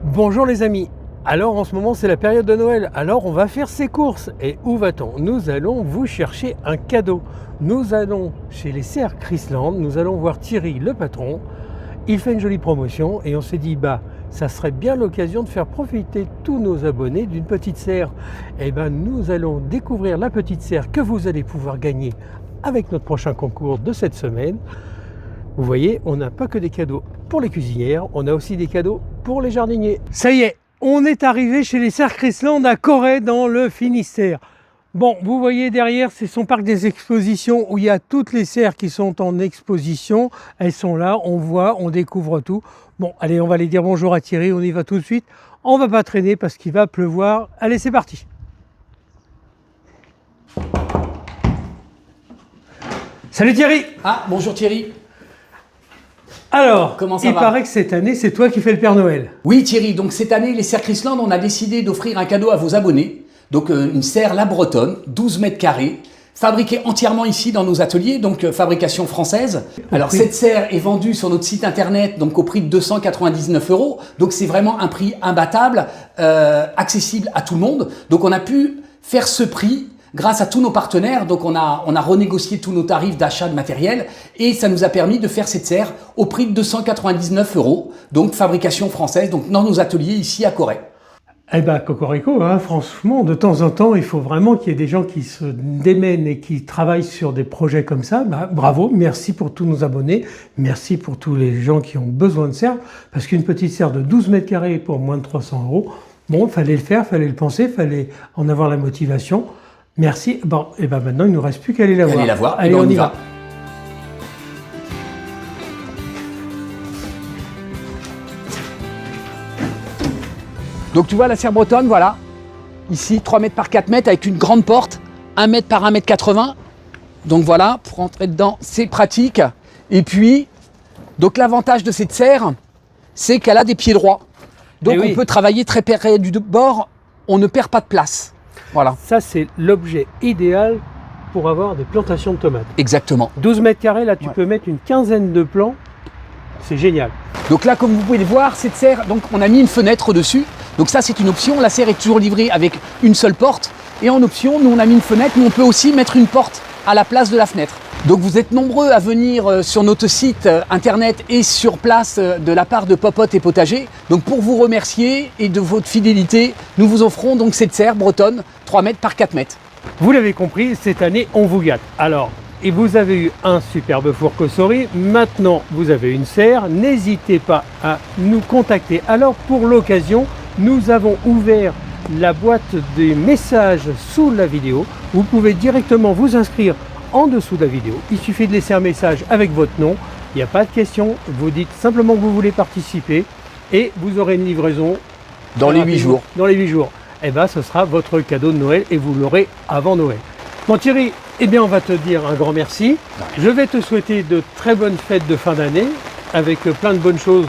Bonjour les amis. Alors en ce moment c'est la période de Noël, alors on va faire ses courses. Et où va-t-on? Nous allons vous chercher un cadeau. Nous allons chez les serres Chrisland, nous allons voir Thierry le patron. Il fait une jolie promotion et on s'est dit ça serait bien l'occasion de faire profiter tous nos abonnés d'une petite serre. Et nous allons découvrir la petite serre que vous allez pouvoir gagner avec notre prochain concours de cette semaine. Vous voyez, on n'a pas que des cadeaux pour les cuisinières, on a aussi des cadeaux pour les jardiniers. Ça y est, on est arrivé chez les serres Chrisland à Corey dans le Finistère. Bon, vous voyez derrière, c'est son parc des expositions où il y a toutes les serres qui sont en exposition. Elles sont là, on voit, on découvre tout. Bon, allez, on va aller dire bonjour à Thierry, on y va tout de suite. On va pas traîner parce qu'il va pleuvoir. Allez, c'est parti. Salut Thierry. Ah, bonjour Thierry. Alors, comment ça il va? paraît que cette année, c'est toi qui fais le Père Noël. Oui Thierry, donc cette année, les serres Chrisland, on a décidé d'offrir un cadeau à vos abonnés. Donc une serre La Bretonne, 12 mètres carrés, fabriquée entièrement ici dans nos ateliers, donc fabrication française. Alors cette serre est vendue sur notre site internet donc au prix de 299 €. Donc c'est vraiment un prix imbattable, accessible à tout le monde. Donc on a pu faire ce prix grâce à tous nos partenaires. Donc on a renégocié tous nos tarifs d'achat de matériel et ça nous a permis de faire cette serre au prix de 299 €. Donc fabrication française, donc dans nos ateliers ici à Corey. Eh cocorico, franchement, de temps en temps, il faut vraiment qu'il y ait des gens qui se démènent et qui travaillent sur des projets comme ça. Bravo, merci pour tous nos abonnés, merci pour tous les gens qui ont besoin de serre, parce qu'une petite serre de 12 mètres carrés pour moins de 300 €, bon, fallait le faire, fallait le penser, fallait en avoir la motivation. Merci. Bon, et maintenant, il ne nous reste plus qu'à aller la voir. Allez la voir, allez, on y va. Donc tu vois la serre bretonne, voilà, ici 3 mètres par 4 mètres avec une grande porte, 1 mètre par 1,80 m. Donc voilà, pour entrer dedans, c'est pratique. Et puis, donc l'avantage de cette serre, c'est qu'elle a des pieds droits. Donc on peut travailler très près du bord, on ne perd pas de place. Voilà. Ça, c'est l'objet idéal pour avoir des plantations de tomates. Exactement. 12 mètres carrés, là, tu peux mettre une quinzaine de plants. C'est génial. Donc là, comme vous pouvez le voir, cette serre, donc on a mis une fenêtre dessus. Donc ça, c'est une option. La serre est toujours livrée avec une seule porte. Et en option, nous, on a mis une fenêtre, mais on peut aussi mettre une porte à la place de la fenêtre. Donc vous êtes nombreux à venir sur notre site internet et sur place de la part de Popote et Potager. Donc pour vous remercier et de votre fidélité, nous vous offrons donc cette serre bretonne 3 mètres par 4 mètres. Vous l'avez compris, cette année, on vous gâte. Alors, et vous avez eu un superbe four Cosori, maintenant vous avez une serre, n'hésitez pas à nous contacter. Alors pour l'occasion, nous avons ouvert la boîte des messages sous la vidéo. Vous pouvez directement vous inscrire en dessous de la vidéo. Il suffit de laisser un message avec votre nom, il n'y a pas de question, vous dites simplement que vous voulez participer et vous aurez une livraison dans les 8 jours. Dans les 8 jours. Et ce sera votre cadeau de Noël et vous l'aurez avant Noël. Bon Thierry, on va te dire un grand merci. Je vais te souhaiter de très bonnes fêtes de fin d'année avec plein de bonnes choses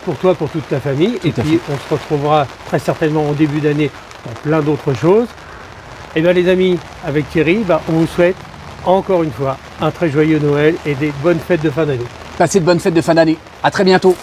pour toi, pour toute ta famille. Et puis on se retrouvera très certainement en début d'année pour plein d'autres choses. Et les amis, avec Thierry, on vous souhaite encore une fois un très joyeux Noël et des bonnes fêtes de fin d'année. Passez de bonnes fêtes de fin d'année. À très bientôt.